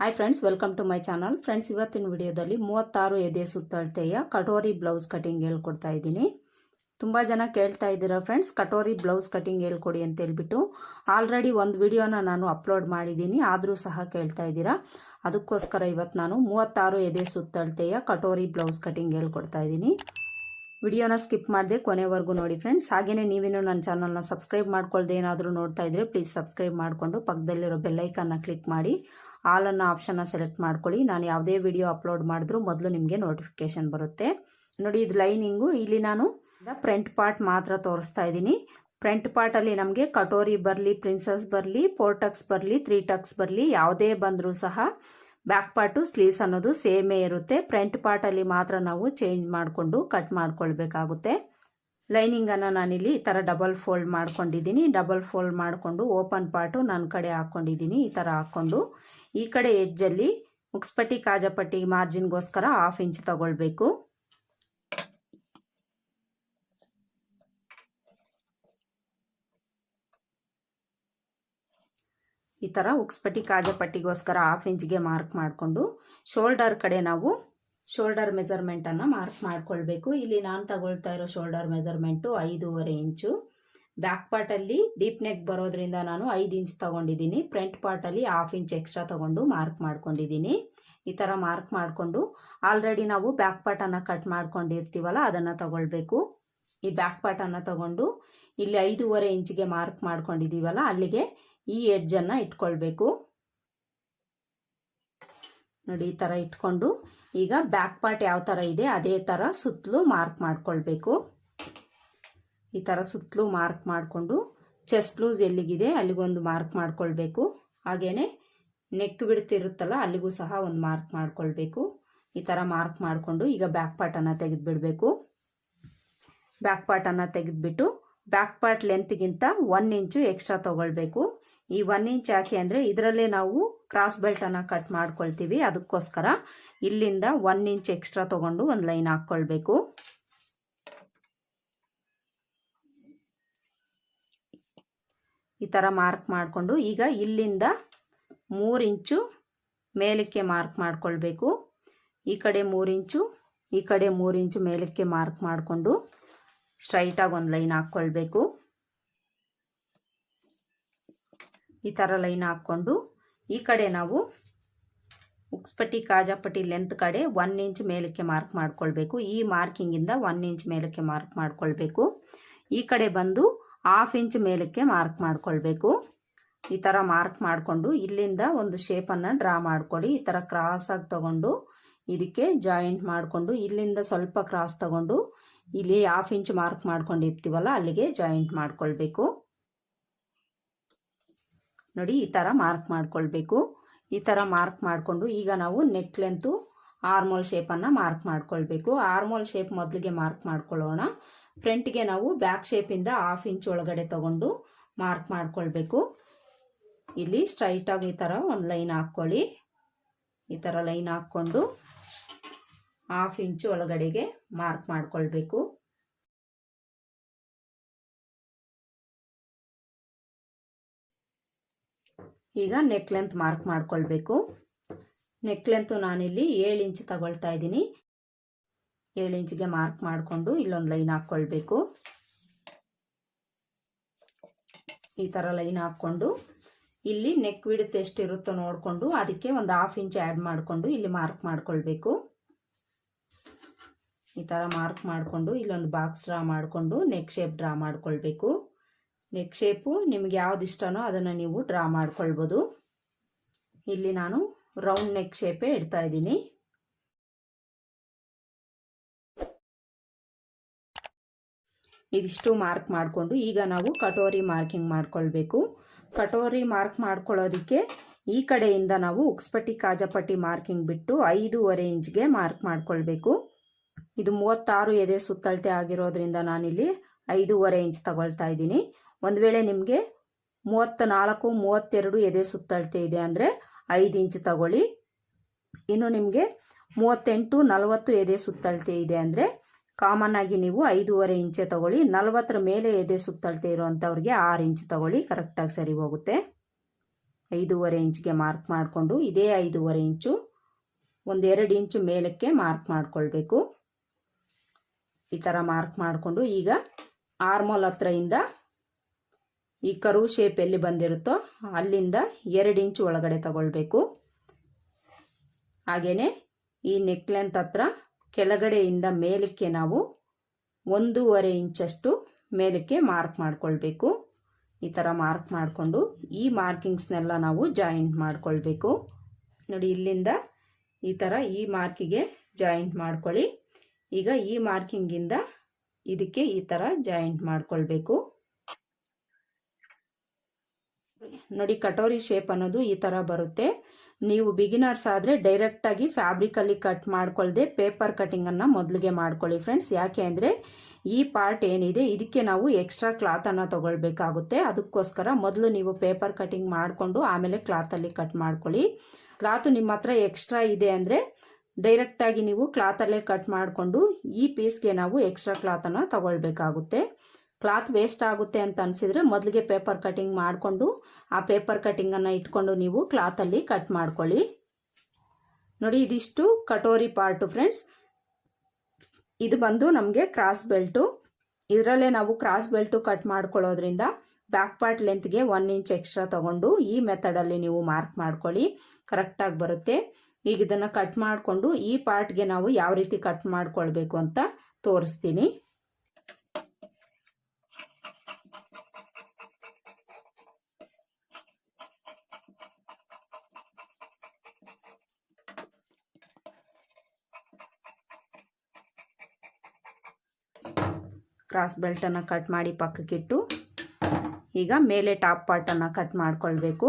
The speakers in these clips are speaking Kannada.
Hi friends, welcome to my channel. Friends, ಇವತ್ತಿನ ವಿಡಿಯೋದಲ್ಲಿ 36 ಎದೆ ಸುತ್ತಳತೆಯ ಕಟೋರಿ ಬ್ಲೌಸ್ ಕಟಿಂಗ್ ಹೇಳ್ಕೊಡ್ತಾ ಇದ್ದೀನಿ. ತುಂಬ ಜನ ಕೇಳ್ತಾ ಇದ್ದೀರಾ ಫ್ರೆಂಡ್ಸ್, ಕಟೋರಿ ಬ್ಲೌಸ್ ಕಟಿಂಗ್ ಹೇಳ್ಕೊಡಿ ಅಂತ ಹೇಳ್ಬಿಟ್ಟು. ಆಲ್ರೆಡಿ ಒಂದು ವಿಡಿಯೋನ ನಾನು ಅಪ್ಲೋಡ್ ಮಾಡಿದ್ದೀನಿ, ಆದರೂ ಸಹ ಕೇಳ್ತಾ ಇದ್ದೀರಾ. ಅದಕ್ಕೋಸ್ಕರ ಇವತ್ತು ನಾನು 36 ಎದೆ ಸುತ್ತಳತೆಯ ಕಟೋರಿ ಬ್ಲೌಸ್ ಕಟಿಂಗ್ ಹೇಳ್ಕೊಡ್ತಾ ಇದ್ದೀನಿ. ವಿಡಿಯೋನ ಸ್ಕಿಪ್ ಮಾಡದೆ ಕೊನೆವರೆಗೂ ನೋಡಿ ಫ್ರೆಂಡ್ಸ್. ಹಾಗೆಯೇ ನೀವೇನು ನನ್ನ ಚಾನಲ್ನ ಸಬ್ಸ್ಕ್ರೈಬ್ ಮಾಡ್ಕೊಳ್ದೆ ಏನಾದರೂ ನೋಡ್ತಾ ಇದ್ರೆ ಪ್ಲೀಸ್ ಸಬ್ಸ್ಕ್ರೈಬ್ ಮಾಡಿಕೊಂಡು ಪಕ್ಕದಲ್ಲಿರೋ ಬೆಲ್ಲೈಕನ್ನ ಕ್ಲಿಕ್ ಮಾಡಿ ಆಲ್ ಅನ್ನೋ ಆಪ್ಷನ್ನ ಸೆಲೆಕ್ಟ್ ಮಾಡ್ಕೊಳ್ಳಿ. ನಾನು ಯಾವುದೇ ವಿಡಿಯೋ ಅಪ್ಲೋಡ್ ಮಾಡಿದ್ರೂ ಮೊದಲು ನಿಮಗೆ ನೋಟಿಫಿಕೇಶನ್ ಬರುತ್ತೆ. ನೋಡಿ, ಇದು ಲೈನಿಂಗು. ಇಲ್ಲಿ ನಾನು ಫ್ರಂಟ್ ಪಾರ್ಟ್ ಮಾತ್ರ ತೋರಿಸ್ತಾ ಇದ್ದೀನಿ. ಫ್ರಂಟ್ ಪಾರ್ಟಲ್ಲಿ ನಮಗೆ ಕಟೋರಿ ಬರಲಿ, ಪ್ರಿನ್ಸಸ್ ಬರಲಿ, 4 ಟಕ್ಸ್ ಬರಲಿ, 3 ಟಕ್ಸ್ ಬರಲಿ, ಯಾವುದೇ ಬಂದರೂ ಸಹ ಬ್ಯಾಕ್ ಪಾರ್ಟು ಸ್ಲೀವ್ಸ್ ಅನ್ನೋದು ಸೇಮೇ ಇರುತ್ತೆ. ಫ್ರಂಟ್ ಪಾರ್ಟಲ್ಲಿ ಮಾತ್ರ ನಾವು ಚೇಂಜ್ ಮಾಡಿಕೊಂಡು ಕಟ್ ಮಾಡ್ಕೊಳ್ಬೇಕಾಗುತ್ತೆ. ಲೈನಿಂಗನ್ನು ನಾನಿಲ್ಲಿ ಈ ಥರ ಡಬಲ್ ಫೋಲ್ಡ್ ಮಾಡ್ಕೊಂಡಿದ್ದೀನಿ. ಡಬಲ್ ಫೋಲ್ಡ್ ಮಾಡಿಕೊಂಡು ಓಪನ್ ಪಾರ್ಟು ನನ್ನ ಕಡೆ ಹಾಕ್ಕೊಂಡಿದ್ದೀನಿ. ಈ ಥರ ಹಾಕ್ಕೊಂಡು ಈ ಕಡೆ ಎಡ್ಜಲ್ಲಿ ಮುಕ್ಸ್ಪಟ್ಟಿ ಕಾಜಪಟ್ಟಿ ಮಾರ್ಜಿನ್ಗೋಸ್ಕರ 1/2 ಇಂಚ್ ತಗೊಳ್ಬೇಕು. ಈ ಥರ ಉಕ್ಸ್ಪಟ್ಟಿ ಕಾಜಪಟ್ಟಿಗೋಸ್ಕರ 1/2 ಇಂಚ್ಗೆ ಮಾರ್ಕ್ ಮಾಡಿಕೊಂಡು ಶೋಲ್ಡರ್ ಕಡೆ ನಾವು ಶೋಲ್ಡರ್ ಮೆಜರ್ಮೆಂಟನ್ನು ಮಾರ್ಕ್ ಮಾಡ್ಕೊಳ್ಬೇಕು. ಇಲ್ಲಿ ನಾನು ತಗೊಳ್ತಾ ಇರೋ ಶೋಲ್ಡರ್ ಮೆಜರ್ಮೆಂಟು 5.5 ಇಂಚು. ಬ್ಯಾಕ್ ಪಾರ್ಟಲ್ಲಿ ಡೀಪ್ ನೆಕ್ ಬರೋದ್ರಿಂದ ನಾನು 5 ಇಂಚ್ ತಗೊಂಡಿದ್ದೀನಿ. ಫ್ರಂಟ್ ಪಾರ್ಟಲ್ಲಿ 1/2 ಇಂಚ್ ಎಕ್ಸ್ಟ್ರಾ ತಗೊಂಡು ಮಾರ್ಕ್ ಮಾಡ್ಕೊಂಡಿದ್ದೀನಿ. ಈ ಥರ ಮಾರ್ಕ್ ಮಾಡಿಕೊಂಡು ಆಲ್ರೆಡಿ ನಾವು ಬ್ಯಾಕ್ ಪಾರ್ಟನ್ನು ಕಟ್ ಮಾಡ್ಕೊಂಡಿರ್ತೀವಲ್ಲ ಅದನ್ನು ತಗೊಳ್ಬೇಕು. ಈ ಬ್ಯಾಕ್ ಪಾರ್ಟನ್ನು ತಗೊಂಡು ಇಲ್ಲಿ 5.5 ಇಂಚಿಗೆ ಮಾರ್ಕ್ ಮಾಡ್ಕೊಂಡಿದ್ದೀವಲ್ಲ ಅಲ್ಲಿಗೆ ಈ ಎಡ್ಜನ್ನು ಇಟ್ಕೊಳ್ಬೇಕು. ನೋಡಿ, ಈ ಥರ ಇಟ್ಕೊಂಡು ಈಗ ಬ್ಯಾಕ್ ಪಾರ್ಟ್ ಯಾವ ಥರ ಇದೆ ಅದೇ ಥರ ಸುತ್ತಲೂ ಮಾರ್ಕ್ ಮಾಡ್ಕೊಳ್ಬೇಕು. ಈ ಥರ ಸುತ್ತಲೂ ಮಾರ್ಕ್ ಮಾಡಿಕೊಂಡು ಚೆಸ್ಟ್ ಲೂಸ್ ಎಲ್ಲಿಗಿದೆ ಅಲ್ಲಿಗೊಂದು ಮಾರ್ಕ್ ಮಾಡ್ಕೊಳ್ಬೇಕು. ಹಾಗೇನೆ ನೆಕ್ ಬಿಡ್ತಿರುತ್ತಲ್ಲ ಅಲ್ಲಿಗೂ ಸಹ ಒಂದು ಮಾರ್ಕ್ ಮಾಡ್ಕೊಳ್ಬೇಕು. ಈ ಥರ ಮಾರ್ಕ್ ಮಾಡಿಕೊಂಡು ಈಗ ಬ್ಯಾಕ್ ಪಾರ್ಟನ್ನು ತೆಗೆದುಬಿಡಬೇಕು. ಬ್ಯಾಕ್ ಪಾರ್ಟನ್ನು ತೆಗೆದುಬಿಟ್ಟು ಬ್ಯಾಕ್ ಪಾರ್ಟ್ ಲೆಂತ್ಗಿಂತ 1 ಇಂಚು ಎಕ್ಸ್ಟ್ರಾ ತಗೊಳ್ಬೇಕು. ಈ 1 ಇಂಚ್ ಯಾಕೆ ಅಂದರೆ ಇದರಲ್ಲೇ ನಾವು ಕ್ರಾಸ್ ಬೆಲ್ಟನ್ನು ಕಟ್ ಮಾಡ್ಕೊಳ್ತೀವಿ. ಅದಕ್ಕೋಸ್ಕರ ಇಲ್ಲಿಂದ 1 ಇಂಚ್ ಎಕ್ಸ್ಟ್ರಾ ತಗೊಂಡು ಒಂದು ಲೈನ್ ಹಾಕ್ಕೊಳ್ಬೇಕು. ಈ ಥರ ಮಾರ್ಕ್ ಮಾಡಿಕೊಂಡು ಈಗ ಇಲ್ಲಿಂದ 3 ಇಂಚು ಮೇಲಕ್ಕೆ ಮಾರ್ಕ್ ಮಾಡ್ಕೊಳ್ಬೇಕು. ಈ ಕಡೆ 3 ಇಂಚು, ಈ ಕಡೆ 3 ಇಂಚು ಮೇಲಕ್ಕೆ ಮಾರ್ಕ್ ಮಾಡಿಕೊಂಡು ಸ್ಟ್ರೈಟಾಗಿ ಒಂದು ಲೈನ್ ಹಾಕ್ಕೊಳ್ಬೇಕು. ಈ ಥರ ಲೈನ್ ಹಾಕ್ಕೊಂಡು ಈ ಕಡೆ ನಾವು ಉಕ್ಸ್ಪಟ್ಟಿ ಕಾಜಾಪಟ್ಟಿ ಲೆಂತ್ ಕಡೆ 1 ಇಂಚ್ ಮೇಲಕ್ಕೆ ಮಾರ್ಕ್ ಮಾಡ್ಕೊಳ್ಬೇಕು. ಈ ಮಾರ್ಕಿಂಗಿಂದ 1 ಇಂಚ್ ಮೇಲಕ್ಕೆ ಮಾರ್ಕ್ ಮಾಡ್ಕೊಳ್ಬೇಕು. ಈ ಕಡೆ ಬಂದು 1/2 ಇಂಚ್ ಮೇಲಕ್ಕೆ ಮಾರ್ಕ್ ಮಾಡ್ಕೊಳ್ಬೇಕು. ಈ ಥರ ಮಾರ್ಕ್ ಮಾಡಿಕೊಂಡು ಇಲ್ಲಿಂದ ಒಂದು ಶೇಪನ್ನು ಡ್ರಾ ಮಾಡ್ಕೊಳ್ಳಿ. ಈ ಥರ ಕ್ರಾಸಾಗಿ ತಗೊಂಡು ಇದಕ್ಕೆ ಜಾಯಿಂಟ್ ಮಾಡಿಕೊಂಡು ಇಲ್ಲಿಂದ ಸ್ವಲ್ಪ ಕ್ರಾಸ್ ತಗೊಂಡು ಇಲ್ಲಿ 1/2 ಇಂಚ್ ಮಾರ್ಕ್ ಮಾಡ್ಕೊಂಡಿರ್ತೀವಲ್ಲ ಅಲ್ಲಿಗೆ ಜಾಯಿಂಟ್ ಮಾಡ್ಕೊಳ್ಬೇಕು. ನೋಡಿ, ಈ ಥರ ಮಾರ್ಕ್ ಮಾಡ್ಕೊಳ್ಬೇಕು. ಈ ಥರ ಮಾರ್ಕ್ ಮಾಡಿಕೊಂಡು ಈಗ ನಾವು ನೆಕ್ ಲೆಂತು ಆರ್ಮೋಲ್ ಶೇಪನ್ನು ಮಾರ್ಕ್ ಮಾಡ್ಕೊಳ್ಬೇಕು. ಆರ್ಮೋಲ್ ಶೇಪ್ ಮೊದಲಿಗೆ ಮಾರ್ಕ್ ಮಾಡ್ಕೊಳ್ಳೋಣ. ಫ್ರಂಟ್ಗೆ ನಾವು ಬ್ಯಾಕ್ ಶೇಪಿಂದ 1/2 ಇಂಚ್ ಒಳಗಡೆ ತಗೊಂಡು ಮಾರ್ಕ್ ಮಾಡ್ಕೊಳ್ಬೇಕು. ಇಲ್ಲಿ ಸ್ಟ್ರೈಟಾಗಿ ಈ ಥರ ಒಂದು ಲೈನ್ ಹಾಕ್ಕೊಳ್ಳಿ. ಈ ಥರ ಲೈನ್ ಹಾಕ್ಕೊಂಡು 1/2 ಇಂಚ್ ಒಳಗಡೆಗೆ ಮಾರ್ಕ್ ಮಾಡ್ಕೊಳ್ಬೇಕು. ಈಗ ನೆಕ್ ಲೆಂತ್ ಮಾರ್ಕ್ ಮಾಡ್ಕೊಳ್ಬೇಕು. ನೆಕ್ ಲೆಂತ್ ನಾನಿಲ್ಲಿ 7 ಇಂಚ್ ತಗೊಳ್ತಾ ಇದ್ದೀನಿ. 7 ಇಂಚಿಗೆ ಮಾರ್ಕ್ ಮಾಡಿಕೊಂಡು ಇಲ್ಲೊಂದು ಲೈನ್ ಹಾಕ್ಕೊಳ್ಬೇಕು. ಈ ಥರ ಲೈನ್ ಹಾಕ್ಕೊಂಡು ಇಲ್ಲಿ ನೆಕ್ ವಿಡ್ತ್ ಎಷ್ಟಿರುತ್ತೋ ನೋಡಿಕೊಂಡು ಅದಕ್ಕೆ ಒಂದು 1/2 ಇಂಚ್ ಆ್ಯಡ್ ಮಾಡಿಕೊಂಡು ಇಲ್ಲಿ ಮಾರ್ಕ್ ಮಾಡ್ಕೊಳ್ಬೇಕು. ಈ ಥರ ಮಾರ್ಕ್ ಮಾಡಿಕೊಂಡು ಇಲ್ಲೊಂದು ಬಾಕ್ಸ್ ಡ್ರಾ ಮಾಡಿಕೊಂಡು ನೆಕ್ ಶೇಪ್ ಡ್ರಾ ಮಾಡ್ಕೊಳ್ಬೇಕು. ನೆಕ್ ಶೇಪು ನಿಮ್ಗೆ ಯಾವ್ದು ಇಷ್ಟನೋ ಅದನ್ನು ನೀವು ಡ್ರಾ ಮಾಡ್ಕೊಳ್ಬೋದು. ಇಲ್ಲಿ ನಾನು ರೌಂಡ್ ನೆಕ್ ಶೇಪೇ ಇಡ್ತಾ ಇದ್ದೀನಿ. ಇದಿಷ್ಟು ಮಾರ್ಕ್ ಮಾಡಿಕೊಂಡು ಈಗ ನಾವು ಕಟೋರಿ ಮಾರ್ಕಿಂಗ್ ಮಾಡ್ಕೊಳ್ಬೇಕು. ಕಟೋರಿ ಮಾರ್ಕ್ ಮಾಡ್ಕೊಳ್ಳೋದಕ್ಕೆ ಈ ಕಡೆಯಿಂದ ನಾವು ಉಕ್ಸ್ಪಟ್ಟಿ ಕಾಜಪಟ್ಟಿ ಮಾರ್ಕಿಂಗ್ ಬಿಟ್ಟು 5.5 ಇಂಚ್ಗೆ ಮಾರ್ಕ್ ಮಾಡ್ಕೊಳ್ಬೇಕು. ಇದು 36 ಎದೆ ಸುತ್ತಳತೆ ಆಗಿರೋದ್ರಿಂದ ನಾನಿಲ್ಲಿ 5.5 ಇಂಚ್ ತಗೊಳ್ತಾ ಇದ್ದೀನಿ. ಒಂದು ವೇಳೆ ನಿಮಗೆ 34, 32 ಎದೆ ಸುತ್ತಳತೆ ಇದೆ ಅಂದರೆ 5 ಇಂಚ್ ತಗೊಳ್ಳಿ. ಇನ್ನು ನಿಮಗೆ 38, 40 ಎದೆ ಸುತ್ತಳತೆ ಇದೆ ಅಂದರೆ ಕಾಮನ್ ಆಗಿ ನೀವು 5.5 ಇಂಚೆ ತಗೊಳ್ಳಿ. 40 ಮೇಲೆ ಎದೆ ಸುತ್ತಳತೆ ಇರುವಂಥವ್ರಿಗೆ 6 ಇಂಚ್ ತಗೊಳ್ಳಿ, ಕರೆಕ್ಟಾಗಿ ಸರಿ ಹೋಗುತ್ತೆ. 5.5 ಇಂಚ್ಗೆ ಮಾರ್ಕ್ ಮಾಡಿಕೊಂಡು ಇದೇ 5.5 ಇಂಚು 1-2 ಇಂಚು ಮೇಲಕ್ಕೆ ಮಾರ್ಕ್ ಮಾಡ್ಕೊಳ್ಬೇಕು. ಈ ಥರ ಮಾರ್ಕ್ ಮಾಡಿಕೊಂಡು ಈಗ ಆರ್ಮೋಲ್ ಹತ್ರದಿಂದ ಈ ಕರ್ವ್ ಶೇಪ್ ಎಲ್ಲಿ ಬಂದಿರುತ್ತೋ ಅಲ್ಲಿಂದ 2 ಇಂಚು ಒಳಗಡೆ ತಗೊಳ್ಬೇಕು. ಹಾಗೇನೆ ಈ ನೆಕ್ ಲೆಂತ್ ಹತ್ರ ಕೆಳಗಡೆಯಿಂದ ಮೇಲಕ್ಕೆ ನಾವು 1.5 ಇಂಚಷ್ಟು ಮೇಲಕ್ಕೆ ಮಾರ್ಕ್ ಮಾಡ್ಕೊಳ್ಬೇಕು. ಈ ಥರ ಮಾರ್ಕ್ ಮಾಡಿಕೊಂಡು ಈ ಮಾರ್ಕಿಂಗ್ಸ್ನೆಲ್ಲ ನಾವು ಜಾಯಿಂಟ್ ಮಾಡ್ಕೊಳ್ಬೇಕು. ನೋಡಿ, ಇಲ್ಲಿಂದ ಈ ಥರ ಈ ಮಾರ್ಕಿಗೆ ಜಾಯಿಂಟ್ ಮಾಡ್ಕೊಳ್ಳಿ. ಈಗ ಈ ಮಾರ್ಕಿಂಗಿಂದ ಇದಕ್ಕೆ ಈ ಥರ ಜಾಯಿಂಟ್ ಮಾಡ್ಕೊಳ್ಬೇಕು. ನೋಡಿ, ಕಟೋರಿ ಶೇಪ್ ಅನ್ನೋದು ಈ ಥರ ಬರುತ್ತೆ. ನೀವು ಬಿಗಿನರ್ಸ್ ಆದರೆ ಡೈರೆಕ್ಟಾಗಿ ಫ್ಯಾಬ್ರಿಕಲ್ಲಿ ಕಟ್ ಮಾಡ್ಕೊಳ್ದೆ ಪೇಪರ್ ಕಟಿಂಗನ್ನು ಮೊದಲಿಗೆ ಮಾಡ್ಕೊಳ್ಳಿ ಫ್ರೆಂಡ್ಸ್. ಯಾಕೆ ಅಂದರೆ ಈ ಪಾರ್ಟ್ ಏನಿದೆ ಇದಕ್ಕೆ ನಾವು ಎಕ್ಸ್ಟ್ರಾ ಕ್ಲಾತನ್ನು ತಗೊಳ್ಬೇಕಾಗುತ್ತೆ. ಅದಕ್ಕೋಸ್ಕರ ಮೊದಲು ನೀವು ಪೇಪರ್ ಕಟಿಂಗ್ ಮಾಡಿಕೊಂಡು ಆಮೇಲೆ ಕ್ಲಾತಲ್ಲಿ ಕಟ್ ಮಾಡ್ಕೊಳ್ಳಿ. ಕ್ಲಾತು ನಿಮ್ಮ ಹತ್ರ ಎಕ್ಸ್ಟ್ರಾ ಇದೆ ಅಂದರೆ ಡೈರೆಕ್ಟಾಗಿ ನೀವು ಕ್ಲಾತಲ್ಲೇ ಕಟ್ ಮಾಡಿಕೊಂಡು ಈ ಪೀಸ್ಗೆ ನಾವು ಎಕ್ಸ್ಟ್ರಾ ಕ್ಲಾತನ್ನು ತಗೊಳ್ಬೇಕಾಗುತ್ತೆ. ಕ್ಲಾತ್ ವೇಸ್ಟ್ ಆಗುತ್ತೆ ಅಂತ ಅನಿಸಿದರೆ ಮೊದಲಿಗೆ ಪೇಪರ್ ಕಟಿಂಗ್ ಮಾಡಿಕೊಂಡು ಆ ಪೇಪರ್ ಕಟಿಂಗನ್ನು ಇಟ್ಕೊಂಡು ನೀವು ಕ್ಲಾತಲ್ಲಿ ಕಟ್ ಮಾಡ್ಕೊಳ್ಳಿ. ನೋಡಿ, ಇದಿಷ್ಟು ಕಟೋರಿ ಪಾರ್ಟು ಫ್ರೆಂಡ್ಸ್. ಇದು ಬಂದು ನಮಗೆ ಕ್ರಾಸ್ ಬೆಲ್ಟು. ಇದರಲ್ಲೇ ನಾವು ಕ್ರಾಸ್ ಬೆಲ್ಟು ಕಟ್ ಮಾಡ್ಕೊಳ್ಳೋದ್ರಿಂದ ಬ್ಯಾಕ್ ಪಾರ್ಟ್ ಲೆಂತ್ಗೆ 1 ಇಂಚ್ ಎಕ್ಸ್ಟ್ರಾ ತಗೊಂಡು ಈ ಮೆಥಡಲ್ಲಿ ನೀವು ಮಾರ್ಕ್ ಮಾಡ್ಕೊಳ್ಳಿ, ಕರೆಕ್ಟಾಗಿ ಬರುತ್ತೆ. ಈಗ ಇದನ್ನು ಕಟ್ ಮಾಡಿಕೊಂಡು ಈ ಪಾರ್ಟ್ಗೆ ನಾವು ಯಾವ ರೀತಿ ಕಟ್ ಮಾಡ್ಕೊಳ್ಬೇಕು ಅಂತ ತೋರಿಸ್ತೀನಿ. ಕ್ರಾಸ್ ಬೆಲ್ಟನ್ನು ಕಟ್ ಮಾಡಿ ಪಕ್ಕಕ್ಕಿಟ್ಟು ಈಗ ಮೇಲೆ ಟಾಪ್ ಪಾರ್ಟನ್ನು ಕಟ್ ಮಾಡ್ಕೊಳ್ಬೇಕು.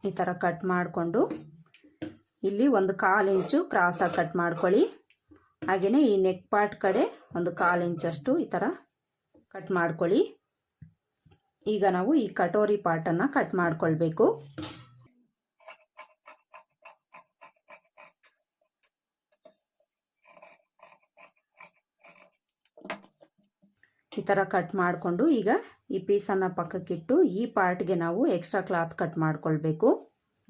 ಈ ಥರ ಕಟ್ ಮಾಡಿಕೊಂಡು ಇಲ್ಲಿ 1/4 ಇಂಚು ಕ್ರಾಸಾಗಿ ಕಟ್ ಮಾಡ್ಕೊಳ್ಳಿ. ಹಾಗೆಯೇ ಈ ನೆಕ್ ಪಾರ್ಟ್ ಕಡೆ 1/4 ಇಂಚಷ್ಟು ಈ ಥರ ಕಟ್ ಮಾಡ್ಕೊಳ್ಳಿ. ಈಗ ನಾವು ಈ ಕಟೋರಿ ಪಾರ್ಟನ್ನು ಕಟ್ ಮಾಡ್ಕೊಳ್ಬೇಕು. ಈ ಥರ ಕಟ್ ಮಾಡಿಕೊಂಡು ಈಗ ಈ ಪೀಸನ್ನು ಪಕ್ಕಕ್ಕಿಟ್ಟು ಈ ಪಾರ್ಟ್ಗೆ ನಾವು ಎಕ್ಸ್ಟ್ರಾ ಕ್ಲಾತ್ ಕಟ್ ಮಾಡ್ಕೊಳ್ಬೇಕು.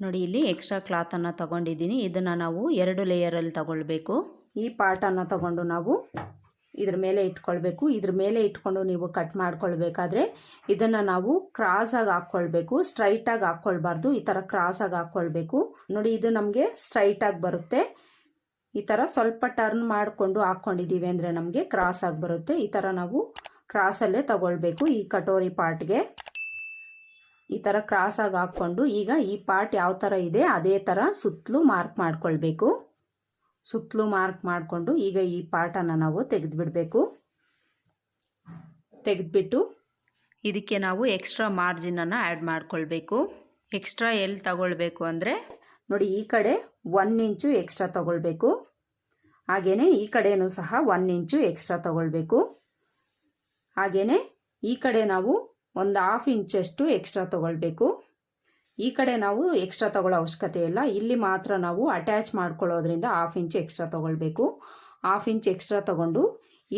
ನೋಡಿ, ಇಲ್ಲಿ ಎಕ್ಸ್ಟ್ರಾ ಕ್ಲಾತನ್ನು ತಗೊಂಡಿದ್ದೀನಿ. ಇದನ್ನು ನಾವು 2 ಲೇಯರಲ್ಲಿ ತಗೊಳ್ಬೇಕು. ಈ ಪಾರ್ಟನ್ನು ತಗೊಂಡು ನಾವು ಇದ್ರ ಮೇಲೆ ಇಟ್ಕೊಳ್ಬೇಕು. ಇದ್ರ ಮೇಲೆ ಇಟ್ಕೊಂಡು ನೀವು ಕಟ್ ಮಾಡ್ಕೊಳ್ಬೇಕಾದ್ರೆ ಇದನ್ನು ನಾವು ಕ್ರಾಸಾಗಿ ಹಾಕ್ಕೊಳ್ಬೇಕು, ಸ್ಟ್ರೈಟಾಗಿ ಹಾಕ್ಕೊಳ್ಬಾರ್ದು. ಈ ಥರ ಕ್ರಾಸಾಗಿ ಹಾಕ್ಕೊಳ್ಬೇಕು. ನೋಡಿ, ಇದು ನಮಗೆ ಸ್ಟ್ರೈಟಾಗಿ ಬರುತ್ತೆ. ಈ ಥರ ಸ್ವಲ್ಪ ಟರ್ನ್ ಮಾಡಿಕೊಂಡು ಹಾಕ್ಕೊಂಡಿದ್ದೀವಿ ಅಂದರೆ ನಮಗೆ ಕ್ರಾಸಾಗಿ ಬರುತ್ತೆ. ಈ ಥರ ನಾವು ಕ್ರಾಸಲ್ಲೇ ತಗೊಳ್ಬೇಕು. ಈ ಕಟೋರಿ ಪಾರ್ಟ್ಗೆ ಈ ಥರ ಕ್ರಾಸಾಗಿ ಹಾಕ್ಕೊಂಡು ಈಗ ಈ ಪಾರ್ಟ್ ಯಾವ ಥರ ಇದೆ ಅದೇ ಥರ ಸುತ್ತಲೂ ಮಾರ್ಕ್ ಮಾಡ್ಕೊಳ್ಬೇಕು. ಸುತ್ತಲೂ ಮಾರ್ಕ್ ಮಾಡಿಕೊಂಡು ಈಗ ಈ ಪಾರ್ಟನ್ನು ನಾವು ತೆಗೆದುಬಿಡಬೇಕು. ತೆಗೆದುಬಿಟ್ಟು ಇದಕ್ಕೆ ನಾವು ಎಕ್ಸ್ಟ್ರಾ ಮಾರ್ಜಿನನ್ನು ಆ್ಯಡ್ ಮಾಡ್ಕೊಳ್ಬೇಕು. ಎಕ್ಸ್ಟ್ರಾ ಎಲ್ಲಿ ತಗೊಳ್ಬೇಕು ಅಂದರೆ ನೋಡಿ, ಈ ಕಡೆ 1 ಇಂಚು ಎಕ್ಸ್ಟ್ರಾ ತಗೊಳ್ಬೇಕು. ಹಾಗೆಯೇ ಈ ಕಡೆಯೂ ಸಹ 1 ಇಂಚು ಎಕ್ಸ್ಟ್ರಾ ತಗೊಳ್ಬೇಕು. ಹಾಗೆಯೇ ಈ ಕಡೆ ನಾವು 1/2 ಇಂಚಷ್ಟು ಎಕ್ಸ್ಟ್ರಾ ತಗೊಳ್ಬೇಕು. ಈ ಕಡೆ ನಾವು ಎಕ್ಸ್ಟ್ರಾ ತಗೊಳ್ಳೋ ಅವಶ್ಯಕತೆ ಇಲ್ಲ. ಇಲ್ಲಿ ಮಾತ್ರ ನಾವು ಅಟ್ಯಾಚ್ ಮಾಡ್ಕೊಳ್ಳೋದ್ರಿಂದ 1/2 ಇಂಚ್ ಎಕ್ಸ್ಟ್ರಾ ತಗೊಳ್ಬೇಕು. 1/2 ಇಂಚ್ ಎಕ್ಸ್ಟ್ರಾ ತಗೊಂಡು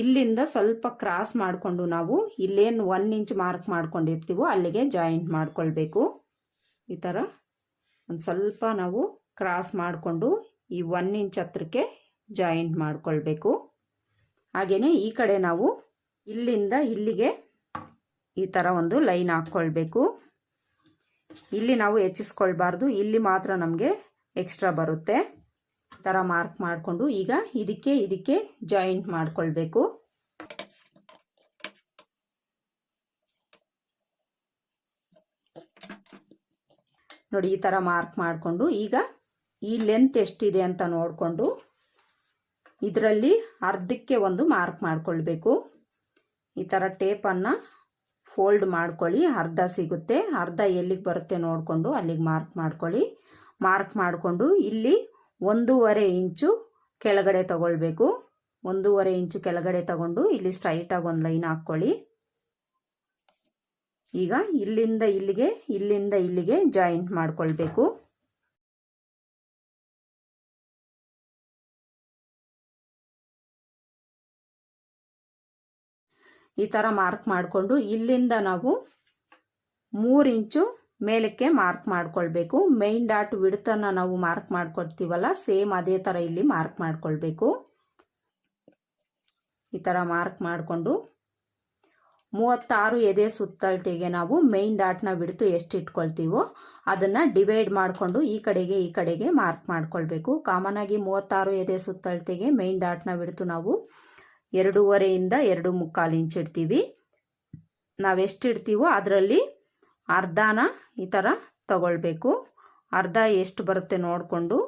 ಇಲ್ಲಿಂದ ಸ್ವಲ್ಪ ಕ್ರಾಸ್ ಮಾಡಿಕೊಂಡು ನಾವು ಇಲ್ಲೇನು 1 ಇಂಚ್ ಮಾರ್ಕ್ ಮಾಡ್ಕೊಂಡಿರ್ತೀವೋ ಅಲ್ಲಿಗೆ ಜಾಯಿಂಟ್ ಮಾಡ್ಕೊಳ್ಬೇಕು. ಈ ಥರ ಒಂದು ಸ್ವಲ್ಪ ನಾವು ಕ್ರಾಸ್ ಮಾಡಿಕೊಂಡು ಈ 1 ಇಂಚ್ ಹತ್ರಕ್ಕೆ ಜಾಯಿಂಟ್ ಮಾಡ್ಕೊಳ್ಬೇಕು. ಹಾಗೆಯೇ ಈ ಕಡೆ ನಾವು ಇಲ್ಲಿಂದ ಇಲ್ಲಿಗೆ ಈ ಥರ ಒಂದು ಲೈನ್ ಹಾಕ್ಕೊಳ್ಬೇಕು. ಇಲ್ಲಿ ನಾವು ಹೆಚ್ಚಿಸ್ಕೊಳ್ಬಾರ್ದು, ಇಲ್ಲಿ ಮಾತ್ರ ನಮಗೆ ಎಕ್ಸ್ಟ್ರಾ ಬರುತ್ತೆ. ಈ ಥರ ಮಾರ್ಕ್ ಮಾಡಿಕೊಂಡು ಈಗ ಇದಕ್ಕೆ ಜಾಯಿಂಟ್ ಮಾಡ್ಕೊಳ್ಬೇಕು. ನೋಡಿ, ಈ ಥರ ಮಾರ್ಕ್ ಮಾಡಿಕೊಂಡು ಈಗ ಈ ಲೆಂತ್ ಎಷ್ಟಿದೆ ಅಂತ ನೋಡಿಕೊಂಡು ಇದರಲ್ಲಿ ಅರ್ಧಕ್ಕೆ ಒಂದು ಮಾರ್ಕ್ ಮಾಡ್ಕೊಳ್ಬೇಕು. ಈ ಥರ ಟೇಪನ್ನು ಫೋಲ್ಡ್ ಮಾಡ್ಕೊಳ್ಳಿ. ಅರ್ಧ ಸಿಗುತ್ತೆ. ಅರ್ಧ ಎಲ್ಲಿಗೆ ಬರುತ್ತೆ ನೋಡಿಕೊಂಡು ಅಲ್ಲಿಗೆ ಮಾರ್ಕ್ ಮಾಡ್ಕೊಳ್ಳಿ. ಮಾರ್ಕ್ ಮಾಡಿಕೊಂಡು ಇಲ್ಲಿ 1.5 ಇಂಚು ಕೆಳಗಡೆ ತಗೊಳ್ಬೇಕು. 1.5 ಇಂಚು ಕೆಳಗಡೆ ತಗೊಂಡು ಇಲ್ಲಿ ಸ್ಟ್ರೈಟಾಗಿ ಒಂದು ಲೈನ್ ಹಾಕ್ಕೊಳ್ಳಿ. ಈಗ ಇಲ್ಲಿಂದ ಇಲ್ಲಿಗೆ ಜಾಯಿಂಟ್ ಮಾಡ್ಕೊಳ್ಬೇಕು. ಈ ಥರ ಮಾರ್ಕ್ ಮಾಡಿಕೊಂಡು ಇಲ್ಲಿಂದ ನಾವು 3 ಇಂಚು ಮೇಲಕ್ಕೆ ಮಾರ್ಕ್ ಮಾಡ್ಕೊಳ್ಬೇಕು. ಮೈನ್ ಡಾಟ್ ವಿಡ್ತನ್ನು ನಾವು ಮಾರ್ಕ್ ಮಾಡ್ಕೊಳ್ತೀವಲ್ಲ, ಸೇಮ್ ಅದೇ ಥರ ಇಲ್ಲಿ ಮಾರ್ಕ್ ಮಾಡ್ಕೊಳ್ಬೇಕು. ಈ ಥರ ಮಾರ್ಕ್ ಮಾಡಿಕೊಂಡು 36 ಎದೆ ಸುತ್ತಳತೆಗೆ ನಾವು ಮೈನ್ ಡಾಟ್ನ ಬಿಡ್ತು ಎಷ್ಟು ಇಟ್ಕೊಳ್ತೀವೋ ಅದನ್ನು ಡಿವೈಡ್ ಮಾಡಿಕೊಂಡು ಈ ಕಡೆಗೆ ಮಾರ್ಕ್ ಮಾಡ್ಕೊಳ್ಬೇಕು. ಕಾಮನ್ ಆಗಿ 36 ಎದೆ ಸುತ್ತಳತೆಗೆ ಮೈನ್ ಡಾಟ್ನ ಬಿಡ್ತು ನಾವು 2.5 ಇಂದ 2.25 ಇಂಚ್ ಇಡ್ತೀವಿ. ನಾವೆಷ್ಟು ಇಡ್ತೀವೋ ಅದರಲ್ಲಿ ಅರ್ಧನ ಈ ಥರ ತಗೊಳ್ಬೇಕು. ಅರ್ಧ ಎಷ್ಟು ಬರುತ್ತೆ ನೋಡಿಕೊಂಡು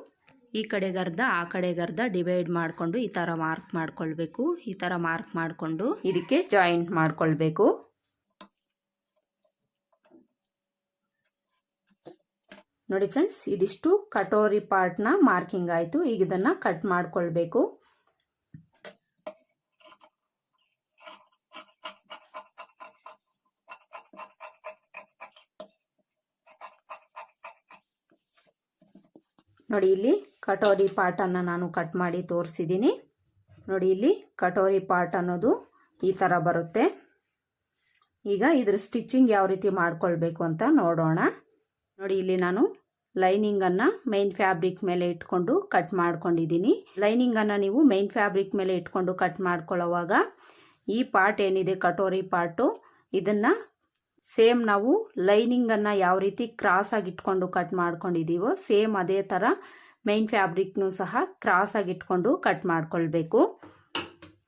ಈ ಕಡೆಗೆ ಅರ್ಧ ಆ ಕಡೆಗೆ ಅರ್ಧ ಡಿವೈಡ್ ಮಾಡಿಕೊಂಡು ಈ ಥರ ಮಾರ್ಕ್ ಮಾಡ್ಕೊಳ್ಬೇಕು. ಈ ಥರ ಮಾರ್ಕ್ ಮಾಡಿಕೊಂಡು ಇದಕ್ಕೆ ಜಾಯಿಂಟ್ ಮಾಡ್ಕೊಳ್ಬೇಕು. ನೋಡಿ ಫ್ರೆಂಡ್ಸ್, ಇದಿಷ್ಟು ಕಟೋರಿ ಪಾರ್ಟ್ನ ಮಾರ್ಕಿಂಗ್ ಆಯಿತು. ಈಗ ಇದನ್ನು ಕಟ್ ಮಾಡ್ಕೊಳ್ಬೇಕು. ನೋಡಿ ಇಲ್ಲಿ ಕಟೋರಿ ಪಾರ್ಟನ್ನು ನಾನು ಕಟ್ ಮಾಡಿ ತೋರಿಸಿದ್ದೀನಿ. ನೋಡಿ ಇಲ್ಲಿ ಕಟೋರಿ ಪಾರ್ಟ್ ಅನ್ನೋದು ಈ ಥರ ಬರುತ್ತೆ. ಈಗ ಇದ್ರ ಸ್ಟಿಚಿಂಗ್ ಯಾವ ರೀತಿ ಮಾಡ್ಕೊಳ್ಬೇಕು ಅಂತ ನೋಡೋಣ. ನೋಡಿ ಇಲ್ಲಿ ನಾನು ಲೈನಿಂಗನ್ನು ಮೈನ್ ಫ್ಯಾಬ್ರಿಕ್ ಮೇಲೆ ಇಟ್ಕೊಂಡು ಕಟ್ ಮಾಡ್ಕೊಂಡಿದ್ದೀನಿ. ಲೈನಿಂಗನ್ನು ನೀವು ಮೈನ್ ಫ್ಯಾಬ್ರಿಕ್ ಮೇಲೆ ಇಟ್ಕೊಂಡು ಕಟ್ ಮಾಡ್ಕೊಳ್ಳೋವಾಗ ಈ ಪಾರ್ಟ್ ಏನಿದೆ ಕಟೋರಿ ಪಾರ್ಟು, ಇದನ್ನು ಸೇಮ್ ನಾವು ಲೈನಿಂಗನ್ನು ಯಾವ ರೀತಿ ಕ್ರಾಸ್ ಆಗಿ ಇಟ್ಕೊಂಡು ಕಟ್ ಮಾಡ್ಕೊಂಡಿದ್ದೀವೋ ಸೇಮ್ ಅದೇ ಥರ ಮೈನ್ ಫ್ಯಾಬ್ರಿಕ್ನು ಸಹ ಕ್ರಾಸ್ ಆಗಿ ಇಟ್ಕೊಂಡು ಕಟ್ ಮಾಡ್ಕೊಳ್ಬೇಕು.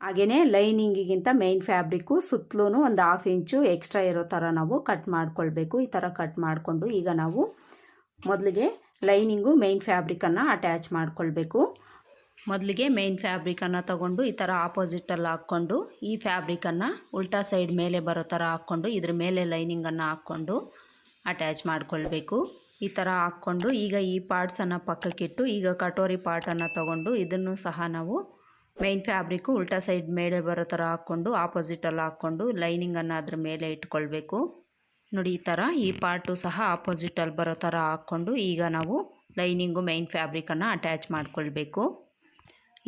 ಹಾಗೆಯೇ ಲೈನಿಂಗಿಗಿಂತ ಮೈನ್ ಫ್ಯಾಬ್ರಿಕ್ಕು ಸುತ್ತಲೂ ಒಂದು 1/2 ಇಂಚು ಎಕ್ಸ್ಟ್ರಾ ಇರೋ ಥರ ನಾವು ಕಟ್ ಮಾಡ್ಕೊಳ್ಬೇಕು. ಈ ಥರ ಕಟ್ ಮಾಡಿಕೊಂಡು ಈಗ ನಾವು ಮೊದಲಿಗೆ ಲೈನಿಂಗು ಮೈನ್ ಫ್ಯಾಬ್ರಿಕನ್ನು ಅಟ್ಯಾಚ್ ಮಾಡ್ಕೊಳ್ಬೇಕು. ಮೊದಲಿಗೆ ಮೈನ್ ಫ್ಯಾಬ್ರಿಕನ್ನು ತಗೊಂಡು ಈ ಥರ ಆಪೋಸಿಟಲ್ಲಿ ಹಾಕ್ಕೊಂಡು ಈ ಫ್ಯಾಬ್ರಿಕನ್ನು ಉಲ್ಟಾ ಸೈಡ್ ಮೇಲೆ ಬರೋ ಥರ ಹಾಕ್ಕೊಂಡು ಇದ್ರ ಮೇಲೆ ಲೈನಿಂಗನ್ನು ಹಾಕ್ಕೊಂಡು ಅಟ್ಯಾಚ್ ಮಾಡ್ಕೊಳ್ಬೇಕು. ಈ ಥರ ಹಾಕ್ಕೊಂಡು ಈಗ ಈ ಪಾರ್ಟ್ಸನ್ನು ಪಕ್ಕಕ್ಕಿಟ್ಟು ಈಗ ಕಟೋರಿ ಪಾರ್ಟನ್ನು ತಗೊಂಡು ಇದನ್ನು ಸಹ ನಾವು ಮೈನ್ ಫ್ಯಾಬ್ರಿಕ್ಕು ಉಲ್ಟಾ ಸೈಡ್ ಮೇಲೆ ಬರೋ ಥರ ಹಾಕ್ಕೊಂಡು ಆಪೋಸಿಟಲ್ಲಿ ಹಾಕ್ಕೊಂಡು ಲೈನಿಂಗನ್ನು ಅದ್ರ ಮೇಲೆ ಇಟ್ಕೊಳ್ಬೇಕು. ನೋಡಿ ಈ ಥರ ಈ ಪಾರ್ಟು ಸಹ ಆಪೋಸಿಟಲ್ಲಿ ಬರೋ ಥರ ಹಾಕ್ಕೊಂಡು ಈಗ ನಾವು ಲೈನಿಂಗು ಮೈನ್ ಫ್ಯಾಬ್ರಿಕನ್ನು ಅಟ್ಯಾಚ್ ಮಾಡ್ಕೊಳ್ಬೇಕು.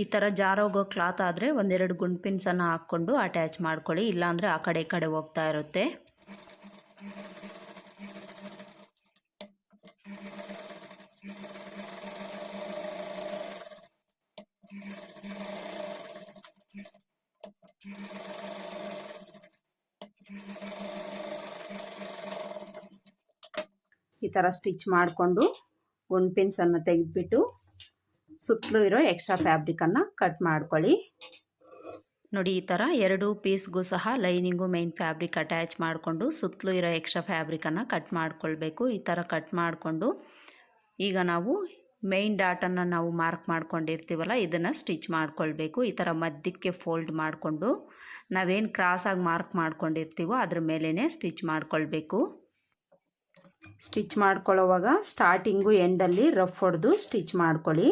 ಈ ಥರ ಜಾರೋಗೋ ಕ್ಲಾತ್ ಆದರೆ 1-2 ಗುಂಡ್ ಪಿನ್ಸನ್ನು ಹಾಕ್ಕೊಂಡು ಅಟ್ಯಾಚ್ ಮಾಡ್ಕೊಳ್ಳಿ, ಇಲ್ಲಾಂದರೆ ಆ ಕಡೆ ಈ ಕಡೆ ಹೋಗ್ತಾ ಇರುತ್ತೆ. ಈ ಥರ ಸ್ಟಿಚ್ ಮಾಡಿಕೊಂಡು ಗುಂಡ್ ಪಿನ್ಸನ್ನು ತೆಗೆದುಬಿಟ್ಟು ಸುತ್ತಲೂ ಇರೋ ಎಕ್ಸ್ಟ್ರಾ ಫ್ಯಾಬ್ರಿಕನ್ನು ಕಟ್ ಮಾಡ್ಕೊಳ್ಳಿ. ನೋಡಿ ಈ ಥರ 2 ಪೀಸ್ಗೂ ಸಹ ಲೈನಿಂಗು ಮೈನ್ ಫ್ಯಾಬ್ರಿಕ್ ಅಟ್ಯಾಚ್ ಮಾಡಿಕೊಂಡು ಸುತ್ತಲೂ ಇರೋ ಎಕ್ಸ್ಟ್ರಾ ಫ್ಯಾಬ್ರಿಕನ್ನು ಕಟ್ ಮಾಡ್ಕೊಳ್ಬೇಕು. ಈ ಥರ ಕಟ್ ಮಾಡಿಕೊಂಡು ಈಗ ನಾವು ಮೈನ್ ಡಾಟನ್ನು ನಾವು ಮಾರ್ಕ್ ಮಾಡ್ಕೊಂಡಿರ್ತೀವಲ್ಲ ಇದನ್ನು ಸ್ಟಿಚ್ ಮಾಡ್ಕೊಳ್ಬೇಕು. ಈ ಥರ ಮಧ್ಯಕ್ಕೆ ಫೋಲ್ಡ್ ಮಾಡಿಕೊಂಡು ನಾವೇನು ಕ್ರಾಸಾಗಿ ಮಾರ್ಕ್ ಮಾಡ್ಕೊಂಡಿರ್ತೀವೋ ಅದ್ರ ಮೇಲೇ ಸ್ಟಿಚ್ ಮಾಡ್ಕೊಳ್ಬೇಕು. ಸ್ಟಿಚ್ ಮಾಡ್ಕೊಳ್ಳೋವಾಗ ಸ್ಟಾರ್ಟಿಂಗು ಎಂಡಲ್ಲಿ ರಫ್ ಹೊಡೆದು ಸ್ಟಿಚ್ ಮಾಡ್ಕೊಳ್ಳಿ.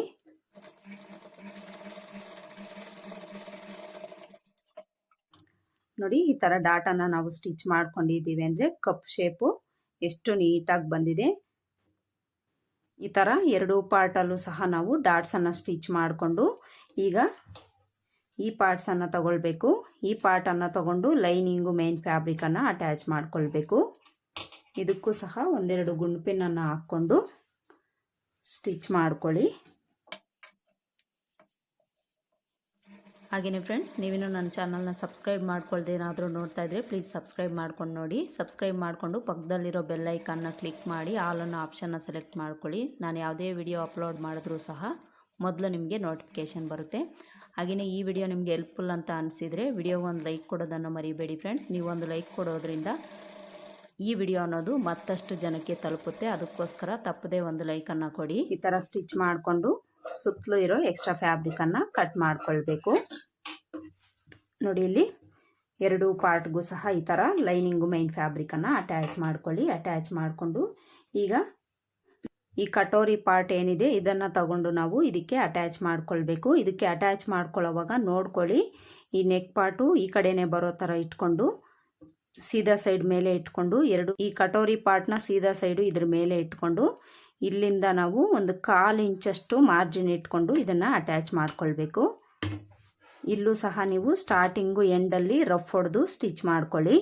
ನೋಡಿ ಈ ಥರ ಡಾಟನ್ನು ನಾವು ಸ್ಟಿಚ್ ಮಾಡ್ಕೊಂಡಿದ್ದೀವಿ ಅಂದರೆ ಕಪ್ ಶೇಪು ಎಷ್ಟು ನೀಟಾಗಿ ಬಂದಿದೆ. ಈ ಥರ 2 ಪಾರ್ಟಲ್ಲೂ ಸಹ ನಾವು ಡಾಟ್ಸನ್ನು ಸ್ಟಿಚ್ ಮಾಡಿಕೊಂಡು ಈಗ ಈ ಪಾರ್ಟ್ಸನ್ನು ತಗೊಳ್ಬೇಕು. ಈ ಪಾರ್ಟನ್ನು ತಗೊಂಡು ಲೈನಿಂಗು ಮೈನ್ ಫ್ಯಾಬ್ರಿಕನ್ನು ಅಟ್ಯಾಚ್ ಮಾಡ್ಕೊಳ್ಬೇಕು. ಇದಕ್ಕೂ ಸಹ 1-2 ಗುಂಡ್ ಪಿನ್ನನ್ನು ಹಾಕ್ಕೊಂಡು ಸ್ಟಿಚ್ ಮಾಡ್ಕೊಳ್ಳಿ. ಹಾಗೆಯೇ ಫ್ರೆಂಡ್ಸ್, ನೀವಿನ್ನೂ ನನ್ನ ಚಾನಲ್ನ ಸಬ್ಸ್ಕ್ರೈಬ್ ಮಾಡ್ಕೊಳ್ದೆ ಏನಾದರೂ ನೋಡ್ತಾ ಇದ್ದರೆ ಪ್ಲೀಸ್ ಸಬ್ಸ್ಕ್ರೈಬ್ ಮಾಡ್ಕೊಂಡು ನೋಡಿ. ಸಬ್ಸ್ಕ್ರೈಬ್ ಮಾಡಿಕೊಂಡು ಪಕ್ಕದಲ್ಲಿರೋ ಬೆಲ್ ಐಕನ್ನ ಕ್ಲಿಕ್ ಮಾಡಿ ಆಲ್ ಅನ್ನೋ ಆಪ್ಷನ್ನ ಸೆಲೆಕ್ಟ್ ಮಾಡ್ಕೊಳ್ಳಿ. ನಾನು ಯಾವುದೇ ವಿಡಿಯೋ ಅಪ್ಲೋಡ್ ಮಾಡಿದ್ರೂ ಸಹ ಮೊದಲು ನಿಮಗೆ ನೋಟಿಫಿಕೇಷನ್ ಬರುತ್ತೆ. ಹಾಗೆಯೇ ಈ ವಿಡಿಯೋ ನಿಮಗೆ ಹೆಲ್ಪ್ಫುಲ್ ಅಂತ ಅನಿಸಿದರೆ ವಿಡಿಯೋಗೆ ಒಂದು ಲೈಕ್ ಕೊಡೋದನ್ನು ಮರಿಬೇಡಿ ಫ್ರೆಂಡ್ಸ್. ನೀವು ಒಂದು ಲೈಕ್ ಕೊಡೋದ್ರಿಂದ ಈ ವಿಡಿಯೋ ಅನ್ನೋದು ಮತ್ತಷ್ಟು ಜನಕ್ಕೆ ತಲುಪುತ್ತೆ. ಅದಕ್ಕೋಸ್ಕರ ತಪ್ಪದೇ ಒಂದು ಲೈಕನ್ನು ಕೊಡಿ. ಈ ಥರ ಸ್ಟಿಚ್ ಮಾಡಿಕೊಂಡು ಸುತ್ತಲೂ ಇರೋ ಎಕ್ಸ್ಟ್ರಾ ಫ್ಯಾಬ್ರಿಕನ್ನು ಕಟ್ ಮಾಡ್ಕೊಳ್ಬೇಕು. ನೋಡಿ ಇಲ್ಲಿ 2 ಪಾರ್ಟ್ಗೂ ಸಹ ಈ ಥರ ಲೈನಿಂಗು ಮೈನ್ ಫ್ಯಾಬ್ರಿಕನ್ನು ಅಟ್ಯಾಚ್ ಮಾಡ್ಕೊಳ್ಳಿ. ಅಟ್ಯಾಚ್ ಮಾಡಿಕೊಂಡು ಈಗ ಈ ಕಟೋರಿ ಪಾರ್ಟ್ ಏನಿದೆ ಇದನ್ನು ತಗೊಂಡು ನಾವು ಇದಕ್ಕೆ ಅಟ್ಯಾಚ್ ಮಾಡ್ಕೊಳ್ಬೇಕು. ಇದಕ್ಕೆ ಅಟ್ಯಾಚ್ ಮಾಡ್ಕೊಳ್ಳೋವಾಗ ನೋಡ್ಕೊಳ್ಳಿ, ಈ ನೆಕ್ ಪಾರ್ಟು ಈ ಕಡೆನೇ ಬರೋ ಥರ ಇಟ್ಕೊಂಡು ಸೀದಾ ಸೈಡ್ ಮೇಲೆ ಇಟ್ಕೊಂಡು ಈ ಕಟೋರಿ ಪಾರ್ಟ್ನ ಸೀದಾ ಸೈಡು ಇದ್ರ ಮೇಲೆ ಇಟ್ಕೊಂಡು ಇಲ್ಲಿಂದ ನಾವು 1/4 ಇಂಚಷ್ಟು ಮಾರ್ಜಿನ್ ಇಟ್ಕೊಂಡು ಇದನ್ನು ಅಟ್ಯಾಚ್ ಮಾಡ್ಕೊಳ್ಬೇಕು. ಇಲ್ಲೂ ಸಹ ನೀವು ಸ್ಟಾರ್ಟಿಂಗು ಎಂಡಲ್ಲಿ ರಫ್ ಹೊಡೆದು ಸ್ಟಿಚ್ ಮಾಡ್ಕೊಳ್ಳಿ.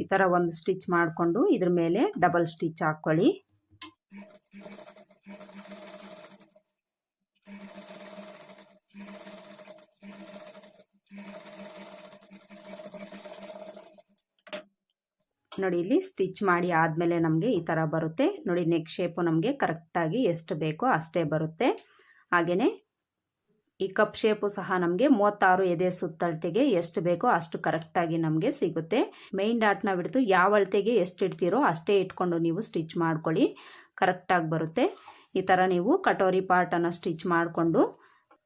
ಈ ಥರ ಒಂದು ಸ್ಟಿಚ್ ಮಾಡಿಕೊಂಡು ಇದ್ರ ಮೇಲೆ ಡಬಲ್ ಸ್ಟಿಚ್ ಹಾಕ್ಕೊಳ್ಳಿ. ನೋಡಿ ಇಲ್ಲಿ ಸ್ಟಿಚ್ ಮಾಡಿ ಆದಮೇಲೆ ನಮಗೆ ಈ ಥರ ಬರುತ್ತೆ ನೋಡಿ. ನೆಕ್ ಶೇಪು ನಮಗೆ ಕರೆಕ್ಟಾಗಿ ಎಷ್ಟು ಬೇಕೋ ಅಷ್ಟೇ ಬರುತ್ತೆ. ಹಾಗೆಯೇ ಈ ಕಪ್ ಶೇಪು ಸಹ ನಮಗೆ 36 ಎದೆ ಸುತ್ತಳತೆಗೆ ಎಷ್ಟು ಬೇಕೋ ಅಷ್ಟು ಕರೆಕ್ಟಾಗಿ ನಮಗೆ ಸಿಗುತ್ತೆ. ಮೈನ್ ಡಾಟ್ನ ಬಿಡ್ತು ಯಾವ ಅಳತೆಗೆ ಎಷ್ಟು ಇಡ್ತೀರೋ ಅಷ್ಟೇ ಇಟ್ಕೊಂಡು ನೀವು ಸ್ಟಿಚ್ ಮಾಡ್ಕೊಳ್ಳಿ, ಕರೆಕ್ಟಾಗಿ ಬರುತ್ತೆ. ಈ ಥರ ನೀವು ಕಟೋರಿ ಪಾರ್ಟನ್ನು ಸ್ಟಿಚ್ ಮಾಡಿಕೊಂಡು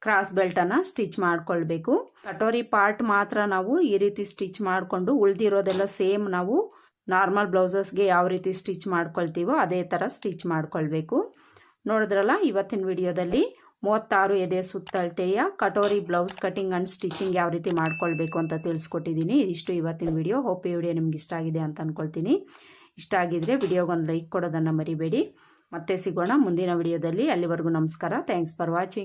ಕ್ರಾಸ್ ಬೆಲ್ಟನ್ನು ಸ್ಟಿಚ್ ಮಾಡ್ಕೊಳ್ಬೇಕು. ಕಟೋರಿ ಪಾರ್ಟ್ ಮಾತ್ರ ನಾವು ಈ ರೀತಿ ಸ್ಟಿಚ್ ಮಾಡಿಕೊಂಡು ಉಳಿದಿರೋದೆಲ್ಲ ಸೇಮ್ ನಾವು ನಾರ್ಮಲ್ ಬ್ಲೌಸಸ್ಗೆ ಯಾವ ರೀತಿ ಸ್ಟಿಚ್ ಮಾಡ್ಕೊಳ್ತೀವೋ ಅದೇ ಥರ ಸ್ಟಿಚ್ ಮಾಡ್ಕೊಳ್ಬೇಕು. ನೋಡಿದ್ರಲ್ಲ, ಇವತ್ತಿನ ವಿಡಿಯೋದಲ್ಲಿ 36 ಎದೆ ಸುತ್ತಳತೆಯ katori blouse cutting and stitching ಯಾವ ರೀತಿ ಮಾಡ್ಕೊಳ್ಬೇಕು ಅಂತ ತಿಳಿಸ್ಕೊಟ್ಟಿದ್ದೀನಿ. ಇದಿಷ್ಟು ಇವತ್ತಿನ ವಿಡಿಯೋ. ಹೋಪ್ ಈ ವಿಡಿಯೋ ನಿಮ್ಗೆ ಇಷ್ಟ ಆಗಿದೆ ಅಂತ ಅಂದ್ಕೊಳ್ತೀನಿ. ಇಷ್ಟ ಆಗಿದ್ರೆ ವಿಡಿಯೋಗೊಂದು ಲೈಕ್ ಕೊಡೋದನ್ನು ಮರಿಬೇಡಿ. ಮತ್ತೆ ಸಿಗೋಣ ಮುಂದಿನ ವಿಡಿಯೋದಲ್ಲಿ. ಅಲ್ಲಿವರೆಗೂ ನಮಸ್ಕಾರ. Thanks for watching.